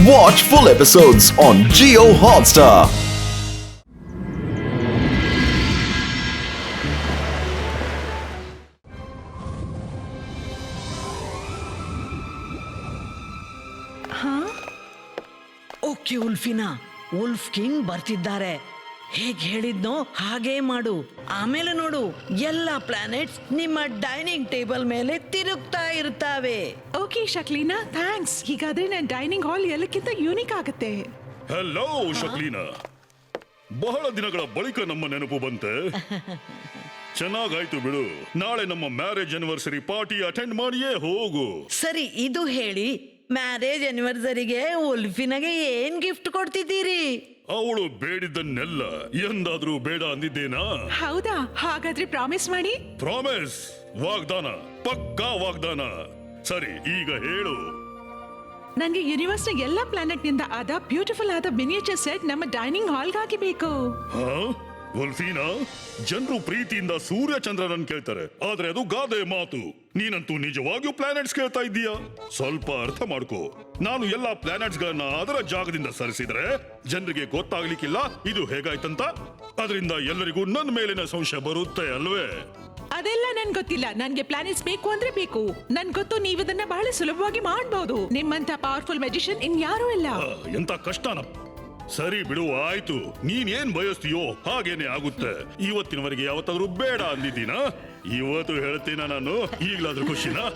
Watch full episodes on Jio Hotstar. Okay Wolfina, wolf king ಬರ್ತಿದ್ದಾರೆ. ಹೇಗ್ ಹೇಳಿದ್ನೋ ಹಾಗೇ ಮಾಡು. ಆಮೇಲೆ ನೋಡು, ಎಲ್ಲ ಪ್ಲಾನೆಟ್ಸ್ ನಿಮ್ಮ ಡೈನಿಂಗ್ ಟೇಬಲ್ ಮೇಲೆ ತಿರುಗ್ತಾ ಇರ್ತಾವೆ. Okay ಶಕ್ಲೀನಾ, thanks. ಹೀಗಾದ್ರೆ ನನ್ನ ಡೈನಿಂಗ್ ಹಾಲ್ ಎಲ್ಲಕ್ಕಿಂತ ಯೂನಿಕ್ ಆಗುತ್ತೆ. ಹಲೋ ಶಕ್ಲೀನಾ, ಬಹಳ ದಿನಗಳ ಬಳಿಕ ನಮ್ಮ ನೆನಪು ಬಂತೆ. ಚೆನ್ನಾಗಾಯ್ತು ಬಿಡು. ನಾಳೆ ನಮ್ಮ ಮ್ಯಾರೇಜ್ ಆನಿವರ್ಸರಿ ಪಾರ್ಟಿ ಅಟೆಂಡ್ ಮಾಡಿಯೇ ಹೋಗು. ಸರಿ, ಇದು ಹೇಳಿ, ಮ್ಯಾರೇಜ್ ಆನಿವರ್ಸರಿಗೆ ಉಲ್ಫಿನಾಗೆ ಏನ್ ಗಿಫ್ಟ್ ಕೊಡ್ತಿದ್ದೀರಿ? ಅವಳು ಬೇಡಿದ್ದನ್ನೆಲ್ಲ ಎಂದಾದ್ರೂ ಬೇಡ ಅಂದಿದ್ದೇನಾ? ಹೌದಾ? ಹಾಗಾದ್ರೆ ಪ್ರಾಮಿಸ್ ಮಾಡಿ. ಪ್ರಾಮಿಸ್, ವಾಗ್ದಾನ, ಪಕ್ಕಾ ವಾಗ್ದಾನ. ಸರಿ, ಈಗ ಹೇಳು. ನನಗೆ ಯೂನಿವರ್ಸ್ ನ ಎಲ್ಲಾ ಪ್ಲಾನೆಟ್ ನಿಂದ ಆದ ಬ್ಯೂಟಿಫುಲ್ ಆದ ಮಿನಿಯೇಚರ್ ಸೆಟ್ ನಮ್ಮ ಡೈನಿಂಗ್ ಹಾಲ್ ಗಾಗಿ ಬೇಕು. ಉಲ್ಫೀನಾ, ಜನರು ಪ್ರೀತಿಯಿಂದ ಸೂರ್ಯ ಚಂದ್ರನನ್ನು ಕೇಳ್ತಾರೆ, ಆದ್ರೆ ಅದು ಗಾದೆ ಮಾತು. ನೀನಂತೂ ನಿಜವಾಗಿಯೂ ಪ್ಲಾನೆಟ್ಸ್ ಕೇಳ್ತಾ ಇದ್ದೀಯಾ? ಸ್ವಲ್ಪ ಅರ್ಥ ಮಾಡ್ಕೋ. ನಾನು ಎಲ್ಲಾ ಪ್ಲಾನೆಟ್ಸ್ ಗಳನ್ನ ಅದರ ಜಾಗದಿಂದ ಸರಿಸಿದ್ರೆ ಜನರಿಗೆ ಗೊತ್ತಾಗ್ಲಿಕ್ಕಿಲ್ಲ ಇದು ಹೇಗಾಯ್ತಂತ. ಅದರಿಂದ ಎಲ್ಲರಿಗೂ ನನ್ನ ಮೇಲಿನ ಸಂಶಯ ಬರುತ್ತೆ ಅಲ್ವೇ? ಅದೆಲ್ಲ ನನ್ ಗೊತ್ತಿಲ್ಲ. ನನ್ಗೆ ಪ್ಲಾನೆಟ್ಸ್ ಬೇಕು ಅಂದ್ರೆ ಬೇಕು. ನನ್ ಗೊತ್ತು, ನೀವದನ್ನ ಬಹಳ ಸುಲಭವಾಗಿ ಮಾಡಬಹುದು. ನಿಮ್ಮಂತ ಪವರ್ಫುಲ್ ಮ್ಯಾಜಿಷಿಯನ್ ಇನ್ಯಾರೂ ಇಲ್ಲ. ಎಂತ ಕಷ್ಟನ. ಸರಿ ಬಿಡು, ಆಯ್ತು. ನೀನೇನ್ ಬಯಸ್ತೀಯೋ ಹಾಗೇನೆ ಆಗುತ್ತೆ. ಇವತ್ತಿನವರೆಗೆ ಯಾವತ್ತಾದ್ರೂ ಬೇಡ ಅಂದಿದ್ದೀನಾ? ಇವತ್ತು ಹೇಳ್ತೀನ ನಾನು. ಈಗ್ಲಾದ್ರೂ ಖುಷಿನಾ?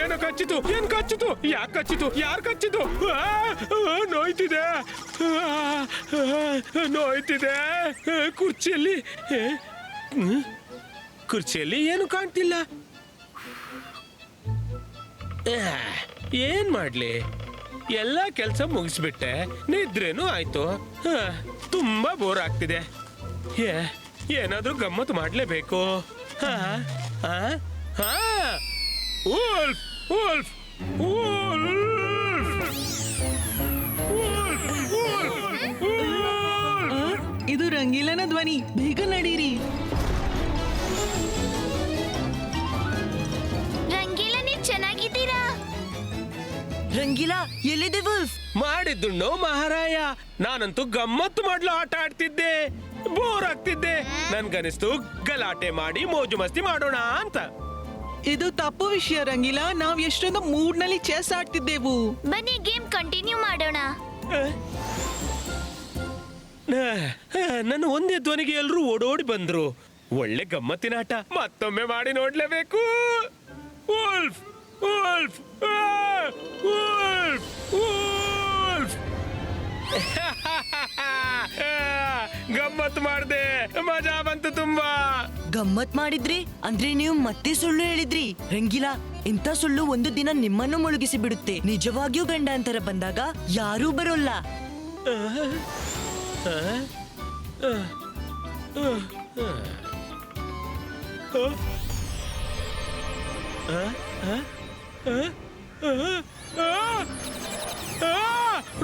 ಏನು ಕಚ್ಚಿತು? ಏನ್ ಕಚ್ಚಿತು? ಯಾಕೆ ಕಚ್ಚಿತು? ಯಾರು ಕಚ್ಚಿತು? ನೋಯ್ತಿದೆ, ನೋಯ್ತಿದೆ. ಕುರ್ಚಿಯಲ್ಲಿ ಏನು ಕಾಣ್ತಿಲ್ಲ. ಏನ್ ಮಾಡ್ಲಿ? ಎಲ್ಲ ಕೆಲಸ ಮುಗಿಸ್ಬಿಟ್ಟೆ, ನಿದ್ರೇನು ಆಯ್ತು. ತುಂಬಾ ಬೋರ್ ಆಗ್ತಿದೆ. ಏನಾದ್ರೂ ಗಮ್ಮತ್ತು ಮಾಡ್ಲೇಬೇಕು. Wolf! Wolf! Wolf! ಇದು ರಂಗೀಲನ ಧ್ವನಿ. ಬೇಗ ನಡೀರಿ. ರಂಗೀಲ, ನೀವ್ ಚೆನ್ನಾಗಿದ್ದೀರಾ? ರಂಗೀಲಾ, ಎಲ್ಲಿದೆ ವುಲ್ಫ್? ಮಾಡಿದ್ದುಣ್ಣು ಮಹಾರಾಯ. ನಾನಂತೂ ಗಮ್ಮತ್ತು ಮಾಡ್ಲು ಆಟ ಆಡ್ತಿದ್ದೆ. ಬೋರ್ ಆಗ್ತಿದ್ದೆ. ನನ್ಗನಿಸ್ತು ಗಲಾಟೆ ಮಾಡಿ ಮೋಜು ಮಸ್ತಿ ಮಾಡೋಣ ಅಂತ. ಇದು ತಪ್ಪು ವಿಷಯ ರಂಗೀಲ. ನಾವ್ ಎಷ್ಟೊಂದು ಮೂಡ್ ನಲ್ಲಿ ಚೆಸ್ ಆಡ್ತಿದ್ದೆವು. ಬನ್ನಿ ಗೇಮ್ ಕಂಟಿನ್ಯೂ ಮಾಡೋಣ. ನನ್ನ ಒಂದೇ ಧ್ವನಿಗೆ ಎಲ್ರೂ ಓಡೋಡಿ ಬಂದ್ರು. ಒಳ್ಳೆ ಗಮ್ಮತ್ತಿನ ಆಟ ಮತ್ತೊಮ್ಮೆ ಮಾಡಿ ನೋಡ್ಲೇಬೇಕು. ವುಲ್ಫ್! ವುಲ್ಫ್! ವುಲ್ಫ್! ವುಲ್ಫ್! ಗಮ್ಮತ್ ಮಾಡ್ದೆ, ಮಜಾ ಬಂತು ತುಂಬಾ. ಗಮ್ಮತ್ ಮಾಡಿದ್ರಿ ಅಂದ್ರೆ ನೀವು ಮತ್ತೆ ಸುಳ್ಳು ಹೇಳಿದ್ರಿ. ರಂಗೀಲಾ, ಇಂಥ ಸುಳ್ಳು ಒಂದು ದಿನ ನಿಮ್ಮನ್ನು ಮುಳುಗಿಸಿ ಬಿಡುತ್ತೆ. ನಿಜವಾಗಿಯೂ ಗಂಡಾಂತರ ಬಂದಾಗ ಯಾರೂ ಬರೋಲ್ಲ.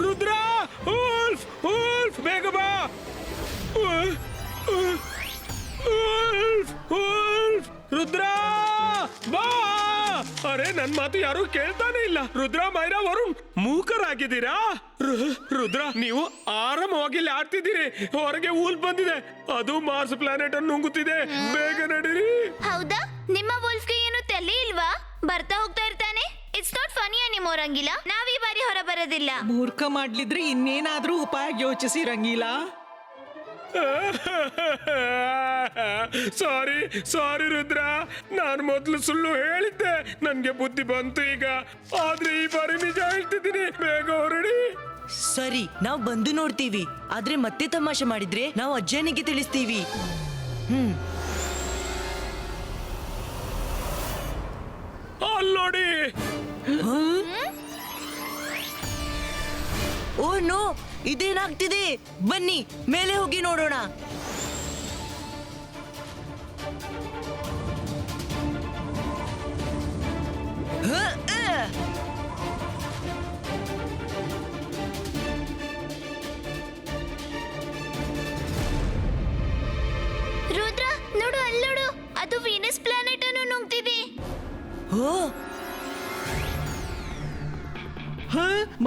ರುದ್ರ! ವುಲ್ಫ್! ವುಲ್ಫ್! ಬೇಗ ಬಾ! ರುದ್ರ ಬಾ! ಅರೆ, ನನ್ ಮಾತು ಯಾರು ಕೇಳ್ತಾನೆ ಇಲ್ಲ. ರುದ್ರ, ಮೈರಾ, ವರುಣ್ ಮೂಕರಾಗಿದ್ದೀರಾ? ರುದ್ರ, ನೀವು ಆರಾಮವಾಗಿ ಇಲ್ಲಿ ಆಡ್ತಿದ್ದೀರಿ. ಹೊರಗೆ ಊಲ್ ಬಂದಿದೆ, ಅದು ಮಾರ್ಸ್ ಪ್ಲಾನೆಟ್ ಅನ್ನು ನುಂಗುತ್ತಿದೆ. ಬೇಗ ನಡೀರಿ. ಹೌದಾ? ನಿಮ್ಮ ವುಲ್ಫ್ಗೆ ಏನು ತಲೆ ಇಲ್ವಾ? ಬರ್ತಾ ಹೋಗ್ತಾ ಇರ್ತಾನೆ. ಇಟ್ಸ್ ನಾಟ್ ಫನಿ ಅನಿಮೋ ರಂಗೀಲ. ನಾವ್ ಈ ಬಾರಿ ಹೊರ ಬರೋದಿಲ್ಲ. ಮೂರ್ಖ ಮಾಡ್ಲಿದ್ರೆ ಇನ್ನೇನಾದ್ರೂ ಉಪಾಯ ಯೋಚಿಸಿ ರಂಗೀಲ. ಸಾರಿ ಸಾರಿ ರುದ್ರ, ನಾನು ಮೊದಲು ಸುಳ್ಳು ಹೇಳಿದ್ದೆ. ನನ್ಗೆ ಬುದ್ಧಿ ಬಂತು ಈಗ. ಆದ್ರೆ ಈ ಬಾರಿ ನಿಜ ಹೇಳ್ತಿದ್ದೀನಿ. ಬೇಗ ಹೊರಡಿ. ಸರಿ, ನಾವು ಬಂದು ನೋಡ್ತೀವಿ. ಆದ್ರೆ ಮತ್ತೆ ತಮಾಷೆ ಮಾಡಿದ್ರೆ ನಾವು ಅಜ್ಜನಿಗೆ ತಿಳಿಸ್ತೀವಿ. ಅಲ್ಲೋಡಿ. Oh no, ಇದೇನಾಗ್ತಿದೆ? ಬನ್ನಿ ಮೇಲೆ ಹೋಗಿ ನೋಡೋಣ.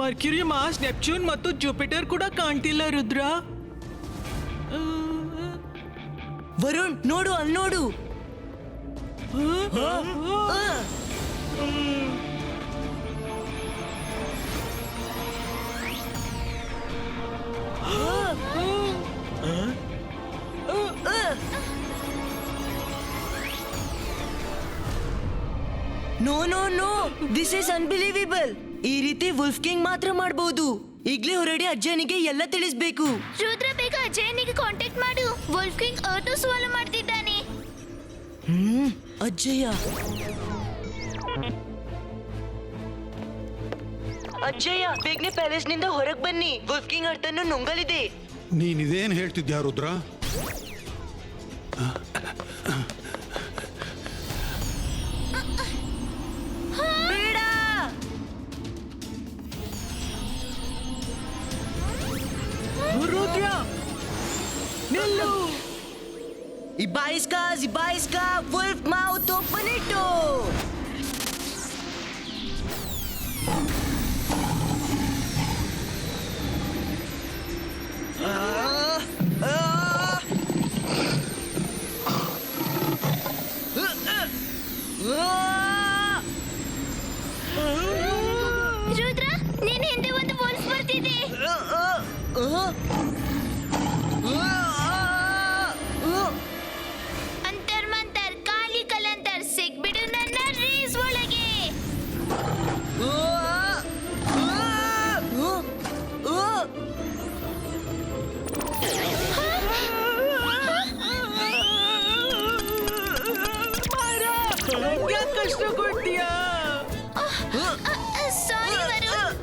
ಮರ್ಕ್ಯುರಿ, ಮಾರ್ಸ್, ನೆಪ್ಚೂನ್ ಮತ್ತು ಜುಪಿಟರ್ ಕೂಡ ಕಾಣ್ತಿಲ್ಲ ರುದ್ರ. ವರುಣ್ ನೋಡು, ಅಲ್ಲಿ ನೋಡು. No no no, this is unbelievable. ಈ ರೀತಿ ವುಲ್ಫ್ ಕಿಂಗ್ ಮಾತ್ರ ಮಾಡಬಹುದು. ಈಗ್ಲೇ ಹೊರಡಿ ಅಜ್ಜನಿಗೆ ಎಲ್ಲ ತಿಳಿಸ್ಬೇಕು. ರುದ್ರ, ಬೇಗ ಅಜಯನಿಗೆ ಕಾಂಟ್ಯಾಕ್ಟ್ ಮಾಡು. ವೋಲ್ಫ್ ಕಿಂಗ್ ಅರ್ತ್ ಸ್ವಾಲೋ ಮಾಡ್ತಿದ್ದಾನೆ. ಅಜ್ಜಯ್ಯ, ಅಜ್ಜಯ್ಯ, ಬೇಗನೆ ಪ್ಯಾಲೇಸ್ ನಿಂದ ಹೊರಗೆ ಬನ್ನಿ. Wolf king ಅರ್ಥನ್ನು ನುಂಗಲಿದೆ. ನೀನಿದೇನ್ ಹೇಳ್ತಿದ್ಯಾ ರುದ್ರ? ಬೇಡ. ರುದ್ರ, ನಿಲ್ಲು. ಇಬಾಯಿಸ್ಕಾ, ವುಲ್ಫ್ ಮೌತ್ ಓಪನ್ ಇಟ್ಟು. ರುದ್ರ, ನಿನ್ ಹಿಂದೆ ಒಂದು ವೋಲ್ಫ್ ಬರ್ತಿದೆ. ಅಂತರ್ ಮಂತರ್, ಕಾಲಿ ಕಲಂತರ್, ಸಿಗ್ಬಿಡು ನನ್ನ ರೇಸ್ ಒಳಗೆ. ಯಾಕೆ ಕಷ್ಟ ಕೊಡ್ತೀಯಾ? ಸಾರಿ ವರುಣ್.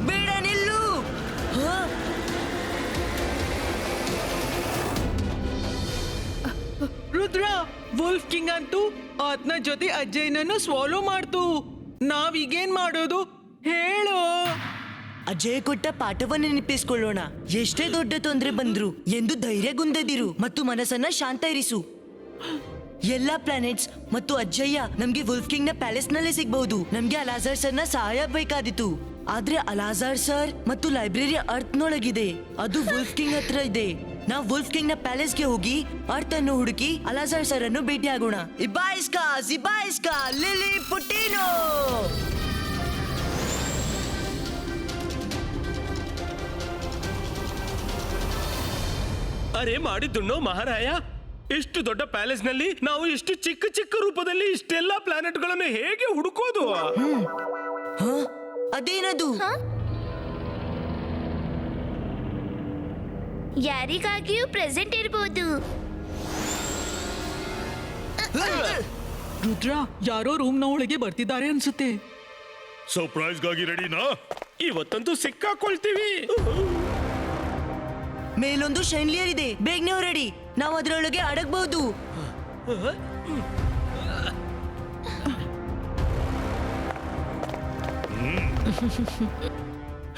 ಬೇಡ, ನಿಲ್ಲು. ರುದ್ರ, ವುಲ್ಫ್ ಕಿಂಗ್ ಅಂತೂ ಆತನ ಜೊತೆ ಅಜ್ಜಯ್ಯನನ್ನು ಸ್ವಾಲೋ ಮಾಡ್ತು. ನಾವೀಗೇನ್ ಮಾಡೋದು ಹೇಳು? ಅಜಯ್ ಕೊಟ್ಟ ಪಾಠವನ್ನು ನೆನಪಿಸ್ಕೊಳ್ಳೋಣ. ಎಷ್ಟೇ ದೊಡ್ಡ ತೊಂದರೆ ಬಂದ್ರು ಎಂದು ಧೈರ್ಯಗುಂದದಿರು ಮತ್ತು ಮನಸ್ಸನ್ನ ಶಾಂತ ಇರಿಸು. ಎಲ್ಲಾ ಪ್ಲಾನೆಟ್ಸ್ ಮತ್ತು ಅಜ್ಜಯ್ಯ ನಮ್ಗೆ ವುಲ್ಫ್ ಕಿಂಗ್ ನ ಪ್ಯಾಲೇಸ್ ನಲ್ಲೇ ಸಿಗಬಹುದು. ನಮ್ಗೆ ಅಲಾಜಾರ್ ಸರ್ ನ ಸಹಾಯ ಬೇಕಾದಿತ್ತು. ಆದ್ರೆ ಅಲಾಜಾರ್ ಸರ್ ಮತ್ತು ಲೈಬ್ರರಿ ಅರ್ತ್ ನೊಳಗಿದೆ. ಅದು ವುಲ್ಫ್ ಕಿಂಗ್ ಹತ್ರ ಇದೆ. ನಾವು ವುಲ್ಫ್ ಕಿಂಗ್ ನ ಪ್ಯಾಲೇಸ್ಗೆ ಹೋಗಿ ಅರ್ತ್ ಅನ್ನು ಹುಡುಕಿ ಅಲಾಜಾರ್ ಸರ್ ಅನ್ನು ಭೇಟಿ ಆಗೋಣ. ಇಬಾಯಿಸ್ಕಾ, ಲಿಲಿ ಪುಟ್ಟಿನೋ. ಅರೆ ಮಾಡಿದ್ದುಣ್ಣೋ ಮಹಾರಾಯ, ಇಷ್ಟು ದೊಡ್ಡ ಪ್ಯಾಲೇಸ್ ನಲ್ಲಿ ನಾವು ಇಷ್ಟು ಚಿಕ್ಕ ಚಿಕ್ಕ ರೂಪದಲ್ಲಿ ಇಷ್ಟೆಲ್ಲ ಪ್ಲಾನೆಟ್ ಗಳನ್ನು ಹೇಗೆ ಹುಡುಕೋದು? ಅದೇನದು? ಯಾರಿಗಾಗಿಯೂ ಪ್ರೆಸೆಂಟ್ ಇರಬಹುದು. ರುದ್ರ, ಯಾರೋ ರೂಮ್ ನ ಒಳಗೆ ಬರ್ತಿದ್ದಾರೆ ಅನ್ಸುತ್ತೆ. ಸರ್ಪ್ರೈಸ್ಗಾಗಿ ರೆಡಿನಾ? ಇವತ್ತಂತೂ ಸಿಕ್ಕಾಕೊಳ್ತೀವಿ. ಮೇಲೊಂದು ಶೈನ್ಲಿಯರ್ ಇದೆ, ಬೇಗನೆ ಹೊರಡಿ. ನಾವು ಅದರೊಳಗೆ ಅಡಗಬಹುದು.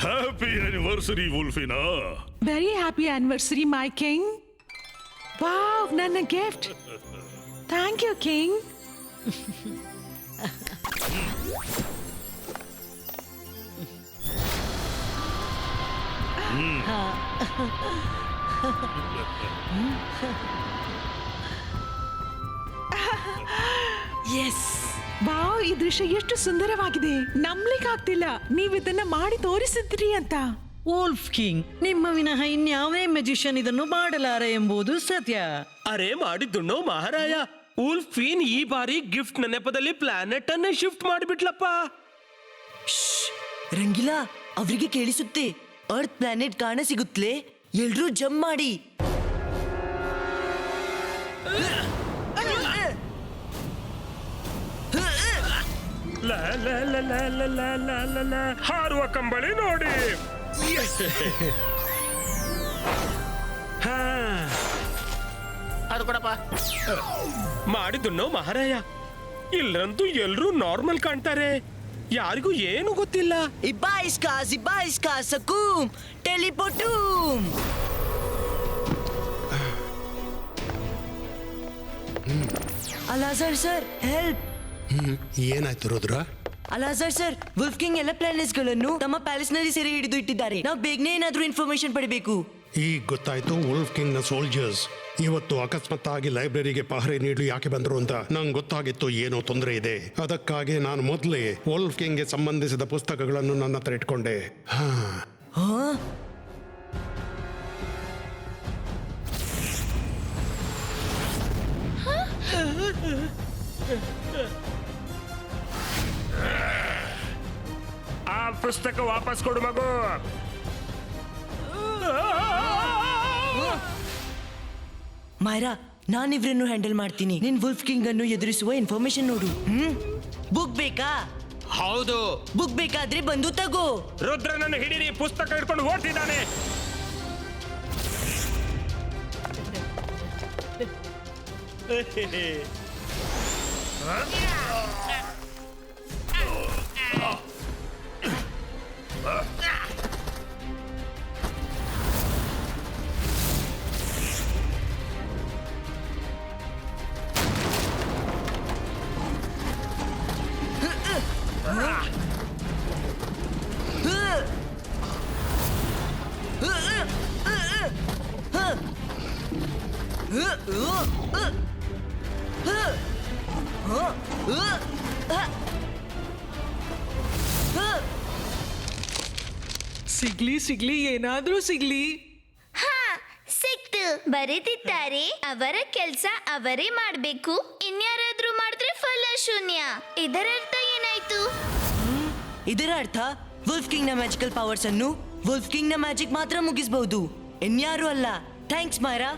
Happy anniversary Wolfina. Very happy anniversary my king. Wow, ನನ್ನ gift. Thank you king. Yes, wow, ಈ ದೃಶ್ಯ ಎಷ್ಟು ಸುಂದರವಾಗಿದೆ. ನಂಬ್ಲಿಕ್ಕಾಗ್ತಿಲ್ಲ ನೀವು ಇದನ್ನ ಮಾಡಿ ತೋರಿಸಿದ್ರಿ ಅಂತ. ವೋಲ್ಫ್ ಕಿಂಗ್, ನಿಮ್ಮ ವಿನಃ ಇನ್ಯಾವೇ ಮೆಜಿಷಿಯನ್ ಇದನ್ನು ಮಾಡಲಾರ ಎಂಬುದು ಸತ್ಯ. ಅರೆ ಮಾಡಿದ್ದುಣ್ಣೋ ಮಹಾರಾಯ, ಉಲ್ಫೀನ್ ಈ ಬಾರಿ ಗಿಫ್ಟ್ ನ ನೆಪದಲ್ಲಿ ಪ್ಲಾನೆಟ್ ಅನ್ನೇ ಶಿಫ್ಟ್ ಮಾಡಿಬಿಟ್ಲಪ್ಪ. ರಂಗಿಲಾ, ಅವರಿಗೆ ಕೇಳಿಸುತ್ತೆ. ಅರ್ತ್ ಪ್ಲಾನೆಟ್ ಕಾಣ ಸಿಗುತ್ತಲೇ, ಎಲ್ರೂ ಜಂಪ್ ಮಾಡಿ. ಹಾರುವ ಕಂಬಳಿ ನೋಡಿ. ಅದು ಕೊಡಪ್ಪ. ಮಾಡಿದ್ದುಣ್ಣೋ ಮಹಾರಾಯ, ಇಲ್ಲಂತೂ ಎಲ್ರೂ ನಾರ್ಮಲ್ ಕಾಣ್ತಾರೆ. ಯಾರಿಗೂ ಏನು ಗೊತ್ತಿಲ್ಲ. Ibaiska, Zibaiska, Sakum, Teleportum! Alazar sir, help! ಏನಾಯ್ತು ರುದ್ರ? ಅಲಾಜರ್ ಸರ್, ವುಲ್ಫ್ ಕಿಂಗ್ ಎಲ್ಲ ಪ್ಲಾನೆಟ್ಸ್ ಗಳನ್ನು ತಮ್ಮ ಪ್ಯಾಲೇಸ್ ನಲ್ಲಿ ಸೆರೆ ಹಿಡಿದು ಇಟ್ಟಿದ್ದಾರೆ. ನಾವು ಬೇಗನೆ ಏನಾದ್ರೂ ಇನ್ಫಾರ್ಮೇಶನ್ ಪಡಿಬೇಕು. ಈಗ ಗೊತ್ತಾಯ್ತು ವುಲ್ಫ್ ಕಿಂಗ್ ನ ಸೋಲ್ಜರ್ಸ್ ಇವತ್ತು ಅಕಸ್ಮಾತ್ತಾಗಿ ಲೈಬ್ರರಿಗೆ ಪಹರೆ ನೀಡಲು ಯಾಕೆ ಬಂದ್ರು ಅಂತ. ನಂಗೆ ಗೊತ್ತಾಗಿತ್ತು ಏನೋ ತೊಂದರೆ ಇದೆ. ಅದಕ್ಕಾಗಿ ನಾನು ಮೊದಲೇ ವುಲ್ಫ್ ಕಿಂಗ್ಗೆ ಸಂಬಂಧಿಸಿದ ಪುಸ್ತಕಗಳನ್ನು ನನ್ನ ಹತ್ರ ಇಟ್ಕೊಂಡೆ. ಆ ಪುಸ್ತಕ ವಾಪಸ್ ಕೊಡು ಮಗು. ಮೈರಾ, ನಾನು ಇವ್ರನ್ನು ಹ್ಯಾಂಡಲ್ ಮಾಡ್ತೀನಿ. ನಿನ್ ವುಲ್ಫ್ ಕಿಂಗ್ ಅನ್ನು ಎದುರಿಸುವ ಇನ್ಫಾರ್ಮೇಶನ್ ನೋಡು. ಬುಕ್ ಬೇಕಾ? ಹೌದು. ಬುಕ್ ಬೇಕಾದ್ರೆ ಬಂದು ತಗೋ. ರುದ್ರನನ್ನು ಹಿಡೀರಿ, ಪುಸ್ತಕ ಹಿಡ್ಕೊಂಡು ಓಡ್ತಿದ್ದಾನೆ. ಸಿಗ್ಲಿ ಏನಾದ್ರೂ ಸಿಗ್ಲಿ. ಹಾ, ಸಿಕ್ತು. ಬರೀತಿದ್ದಾರೆ. ಅವರ ಕೆಲ್ಸ ಅವರೇ ಮಾಡ್ಬೇಕು. ಇನ್ಯಾರಾದ್ರೂ ಮಾಡಿದ್ರೆ ಫಲ ಶೂನ್ಯ. ಇದರ ಅರ್ಥ ಏನಾಯ್ತು? ಇದರ ಅರ್ಥ ವುಲ್ಫ್ ಕಿಂಗ್ ನ ಮ್ಯಾಜಿಕಲ್ ಪವರ್ಸ್ ಅನ್ನು ವುಲ್ಫ್ ಕಿಂಗ್ ನ ಮ್ಯಾಜಿಕ್ ಮಾತ್ರ ಮುಗಿಸಬಹುದು, ಇನ್ಯಾರು ಅಲ್ಲ. Thanks Myra.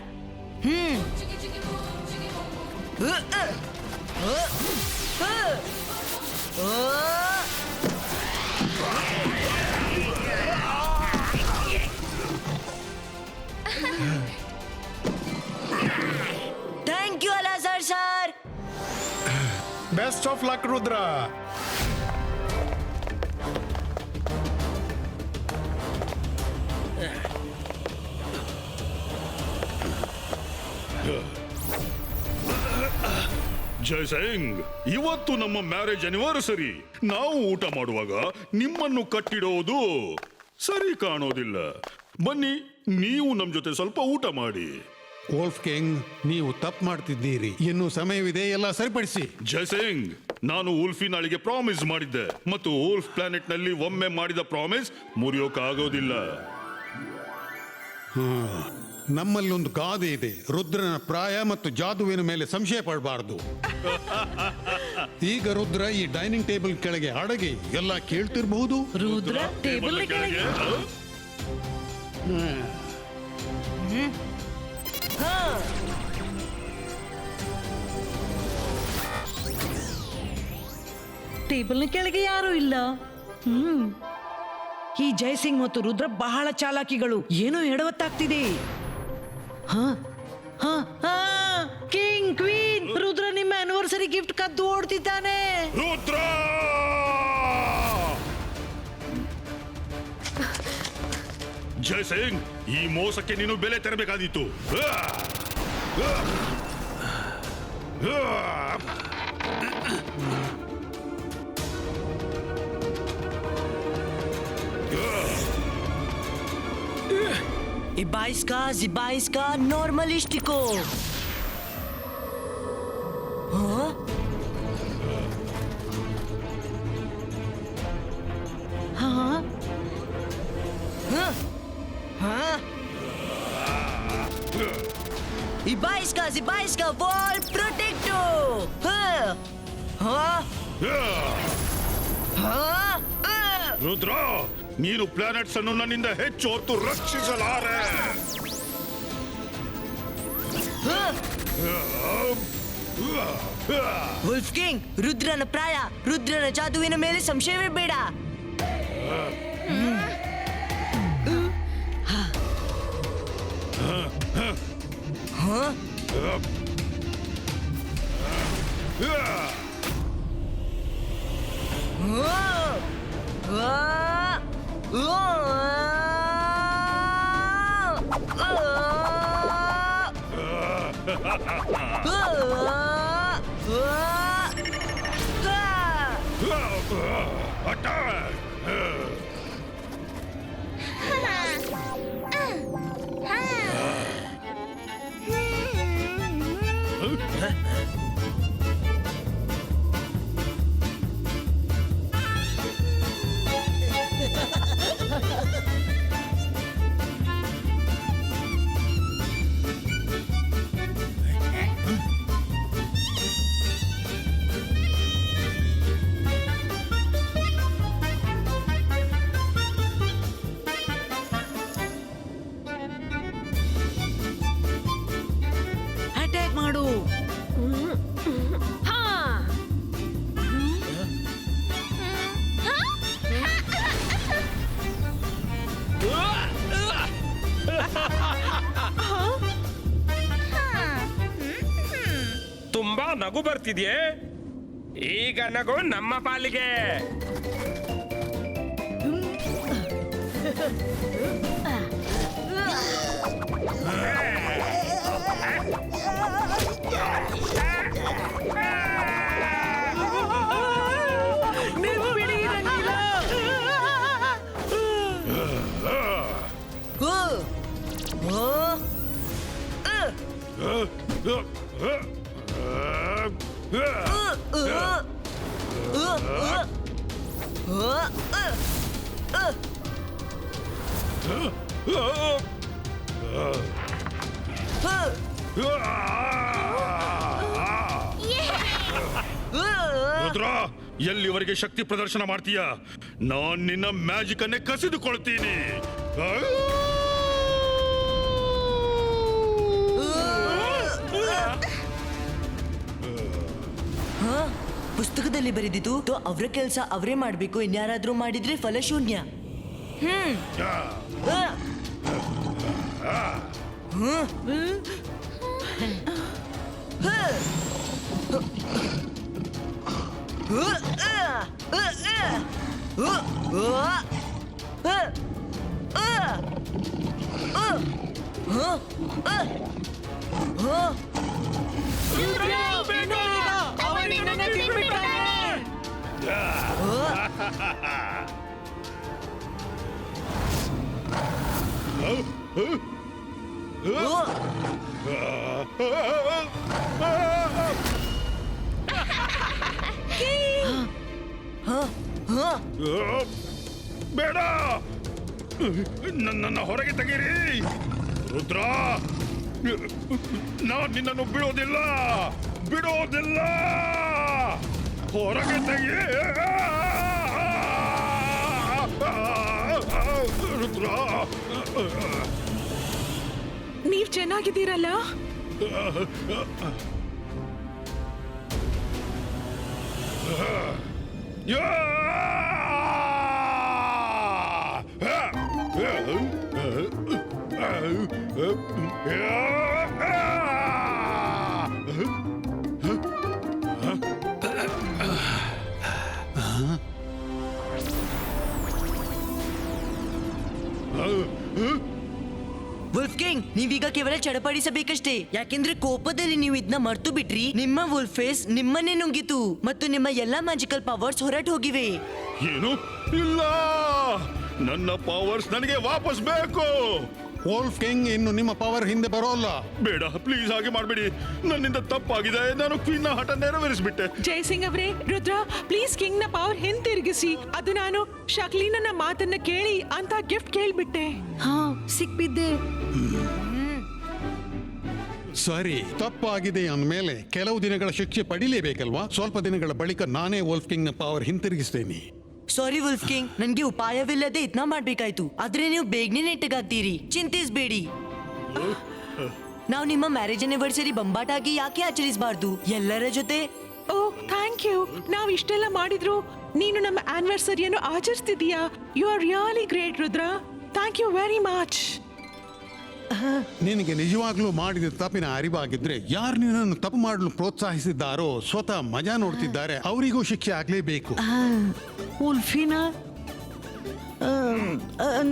Thank you Alazar sir. Best of luck Rudra. Jaisingh, ಇವತ್ತು ನಮ್ಮ ಮ್ಯಾರೇಜ್ ಆನಿವರ್ಸರಿ. ನಾವು ಊಟ ಮಾಡುವಾಗ ನಿಮ್ಮನ್ನು ಕಟ್ಟಿಡೋದು ಸರಿ ಕಾಣೋದಿಲ್ಲ. ಬನ್ನಿ, ನೀವು ನಮ್ ಜೊತೆ ಸ್ವಲ್ಪ ಊಟ ಮಾಡಿ. ವುಲ್ಫ್ ಕಿಂಗ್, ನೀವು ತಪ್ಪು ಮಾಡ್ತಿದ್ದೀರಿ. ಇನ್ನು ಸಮಯವಿದೆ, ಎಲ್ಲ ಸರಿಪಡಿಸಿ. ಜಯಸಿಂಗ್, ನಾನು ವುಲ್ಫಿನಾಳಿಗೆ ಪ್ರಾಮಿಸ್ ಮಾಡಿದ್ದೆ ಮತ್ತು ವುಲ್ಫ್ ಪ್ಲಾನೆಟ್ ನಲ್ಲಿ ಒಮ್ಮೆ ಮಾಡಿದ ಪ್ರಾಮಿಸ್ ಮುರಿಯೋಕ್ಕಾಗೋದಿಲ್ಲ. ನಮ್ಮಲ್ಲೊಂದು ಗಾದೆ ಇದೆ, ರುದ್ರನ ಪ್ರಾಯ ಮತ್ತು ಜಾದುವಿನ ಮೇಲೆ ಸಂಶಯ ಪಡಬಾರದು. ಈಗ ರುದ್ರ ಈ ಡೈನಿಂಗ್ ಟೇಬಲ್ ಕೆಳಗೆ ಅಡಗಿ ಎಲ್ಲ ಕೇಳ್ತಿರ್ಬಹುದು. ರುದ್ರ ಟೇಬಲ್ ಕೆಳಗೆ. ಟೇಬಲ್ನ ಕೆಳಗೆ ಯಾರೂ ಇಲ್ಲ. ಈ ಜಯಸಿಂಗ್ ಮತ್ತು ರುದ್ರ ಬಹಳ ಚಾಲಾಕಿಗಳು. ಏನೋ ಎಡವತ್ತಾಗ್ತಿದೆ. ಕಿಂಗ್, ಕ್ವೀನ್, ರುದ್ರ ನಿಮ್ಮ ಆನಿವರ್ಸರಿ ಗಿಫ್ಟ್ ಕದ್ದು ಓಡ್ತಿದ್ದಾನೆ. ರುದ್ರ! ಜಯಸಿಂಗ್, ಈ ಮೋಸಕ್ಕೆ ನೀನು ಬೆಲೆ ತೆರಬೇಕಾದೀತು. Ibaiska, Zibaiska, Normalistico. Huh? Huh? Huh? Huh? Ibaiska, Zibaiska, Wall Protecto. Huh? Huh? Huh? Rudra, ನೀನು ಪ್ಲಾನೆಟ್ಸ್ ಅನ್ನು ನನ್ನಿಂದ ಹೆಚ್ಚು ಹೊತ್ತು ರಕ್ಷಿಸಲಾರೆ. ವುಲ್ಫ್ ಕಿಂಗ್, ರುದ್ರನ ಪ್ರಾಯ, ರುದ್ರನ ಜಾದುವಿನ ಮೇಲೆ ಸಂಶಯವೇ ಬೇಡ. ಅಟ್ಯಾಕ್ ಮಾಡು. ತುಂಬಾ ನಗು ಬರ್ತಿದ್ಯೆ, ಈಗ ನಗು ನಮ್ಮ ಪಾಲಿಗೆ. ರುದ್ರ, ಎಲ್ಲಿವರೆಗೆ ಶಕ್ತಿ ಪ್ರದರ್ಶನ ಮಾಡ್ತೀಯ? ನಾನ್ ನಿನ್ನ ಮ್ಯಾಜಿಕ್ ಅನ್ನೇ ಕಸಿದುಕೊಳ್ತೀನಿ. ಪುಸ್ತಕದಲ್ಲಿ ಬರೆದಿದ್ದು ಅವರ ಕೆಲಸ ಅವರೇ ಮಾಡ್ಬೇಕು, ಇನ್ಯಾರಾದ್ರೂ ಮಾಡಿದ್ರೆ ಫಲ ಶೂನ್ಯ. ಬೇಡ, ನನ್ನನ್ನು ಹೊರಗೆ ತೆಗೀರಿ. ರುದ್ರ, ನಾನು ನಿನ್ನನ್ನು ಬಿಡೋದಿಲ್ಲ, ಬಿಡೋದಿಲ್ಲ. ಹೊರಗೆ ತೆಗಿ ರುದ್ರ. ನೀವ್ ಚೆನ್ನಾಗಿದ್ದೀರಲ್ಲ? ವುಲ್ಫ್ ಕಿಂಗ್, ನೀವೀಗ ಕೇವಲ ಚಡಪಡಿಸಬೇಕಷ್ಟೇ. ಯಾಕೆಂದ್ರೆ ಕೋಪದಲ್ಲಿ ನೀವು ಇದನ್ನ ಮರ್ತು ಬಿಟ್ರಿ. ನಿಮ್ಮ ವುಲ್ಫ್ ಫೇಸ್ ನಿಮ್ಮನ್ನೇ ನುಂಗಿತು ಮತ್ತು ನಿಮ್ಮ ಎಲ್ಲಾ ಮ್ಯಾಜಿಕಲ್ ಪವರ್ಸ್ ಹೊರಟು ಹೋಗಿವೆ. ಏನು? ಇಲ್ಲ, ನನ್ನ ಪವರ್ಸ್ ನನಗೆ ವಾಪಸ್ ಬೇಕು. ವೋಲ್ಫ್ ಕಿಂಗ್, ಇನ್ನು ನಿಮ್ಮ ಪವರ್ ಹಿಂದೆ ಬರೋಲ್ಲ. ಬೇಡ, ಪ್ಲೀಸ್ ಹಾಗೆ ಮಾಡಬೇಡಿ. ನನ್ನಿಂದ ತಪ್ಪಾಗಿದೆ. ನಾನು ಕ್ವೀನ್ ನ ಹಠ ನೆರವೇರಿಸ್ಬಿಟ್ಟೆ. ಜಯಸಿಂಗ್ ಅವರೇ, ರುದ್ರ ಪ್ಲೀಸ್ ಕಿಂಗ್ ನ ಪವರ್ ಹಿಂತಿರುಗಿಸಿ. ಅದು ನಾನು ಶಕ್ಲೀನನ ಮಾತನ್ನ ಕೇಳಿ ಅಂತ ಗಿಫ್ಟ್ ಕೇಳ್ಬಿಟ್ಟೆ. ಹಾ, ಸಿಕ್ಬಿದ್ದೆ. ಸರಿ, ತಪ್ಪಾಗಿದೆ ಅಂದಮೇಲೆ ಕೆಲವು ದಿನಗಳ ಶಿಕ್ಷೆ ಪಡಿಲೇಬೇಕಲ್ವಾ? ಸ್ವಲ್ಪ ದಿನಗಳ ಬಳಿಕ ನಾನೇ ವೋಲ್ಫ್ ಕಿಂಗ್ ನ ಪವರ್ ಹಿಂತಿರುಗಿಸ್ತೇನೆ. ಸಾರಿ ವುಲ್ಫ್ ಕಿಂಗ್, ನನ್ಗೆ ಉಪಾಯವಿಲ್ಲದೆ ಇದನ್ನ ಮಾಡ್ಬೇಕಾಯ್ತು. ಆದ್ರೆ ನೀವು ಬೇಗನೆ ನೆಟ್ಟಗಾಗ್ತೀರಿ, ಚಿಂತಿಸ್ಬೇಡಿ. ನಾವು ನಿಮ್ಮ ಮ್ಯಾರೇಜ್ ಆನಿವರ್ಸರಿ ಬಂಬಾಟಾಗಿ ಯಾಕೆ ಆಚರಿಸಬಾರ್ದು ಎಲ್ಲರ ಜೊತೆ? Oh thank you. ನಾವ್ ಇಷ್ಟೆಲ್ಲ ಮಾಡಿದ್ರು ನೀನು ನಮ್ಮ ಆನಿವರ್ಸರಿಯನ್ನು ಆಚರಿಸ್ತಿದೀಯಾ. You are really great Rudra. Thank you very much. ನಿನಗೆ ನಿಜವಾಗ್ಲೂ ಮಾಡಿದ ತಪ್ಪಿನ ಅರಿವಾಗಿದ್ರೆ ಯಾರು ನಿನ್ನನ್ನು ತಪ್ಪು ಮಾಡಲು ಪ್ರೋತ್ಸಾಹಿಸಿದ್ದಾರೋ, ಸ್ವತಃ ಮಜಾ ನೋಡ್ತಿದ್ದಾರೆ, ಅವರಿಗೂ ಶಿಕ್ಷೆ ಆಗ್ಲೇಬೇಕು. ಉಲ್ಫಿನಾ,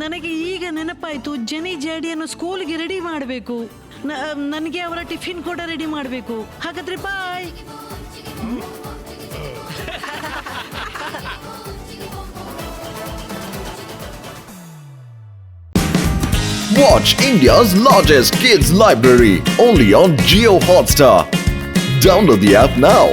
ನನಗೆ ಈಗ ನೆನಪಾಯ್ತು, ಜನಿ ಜಾಡಿಯನ್ನು ಸ್ಕೂಲ್ಗೆ ರೆಡಿ ಮಾಡಬೇಕು. ನನಗೆ ಅವರ ಟಿಫಿನ್ ಕೂಡ ರೆಡಿ ಮಾಡಬೇಕು. ಹಾಗಾದ್ರೆ ಬಾಯ್. Watch India's largest kids library only on Jio Hotstar. Download the app now.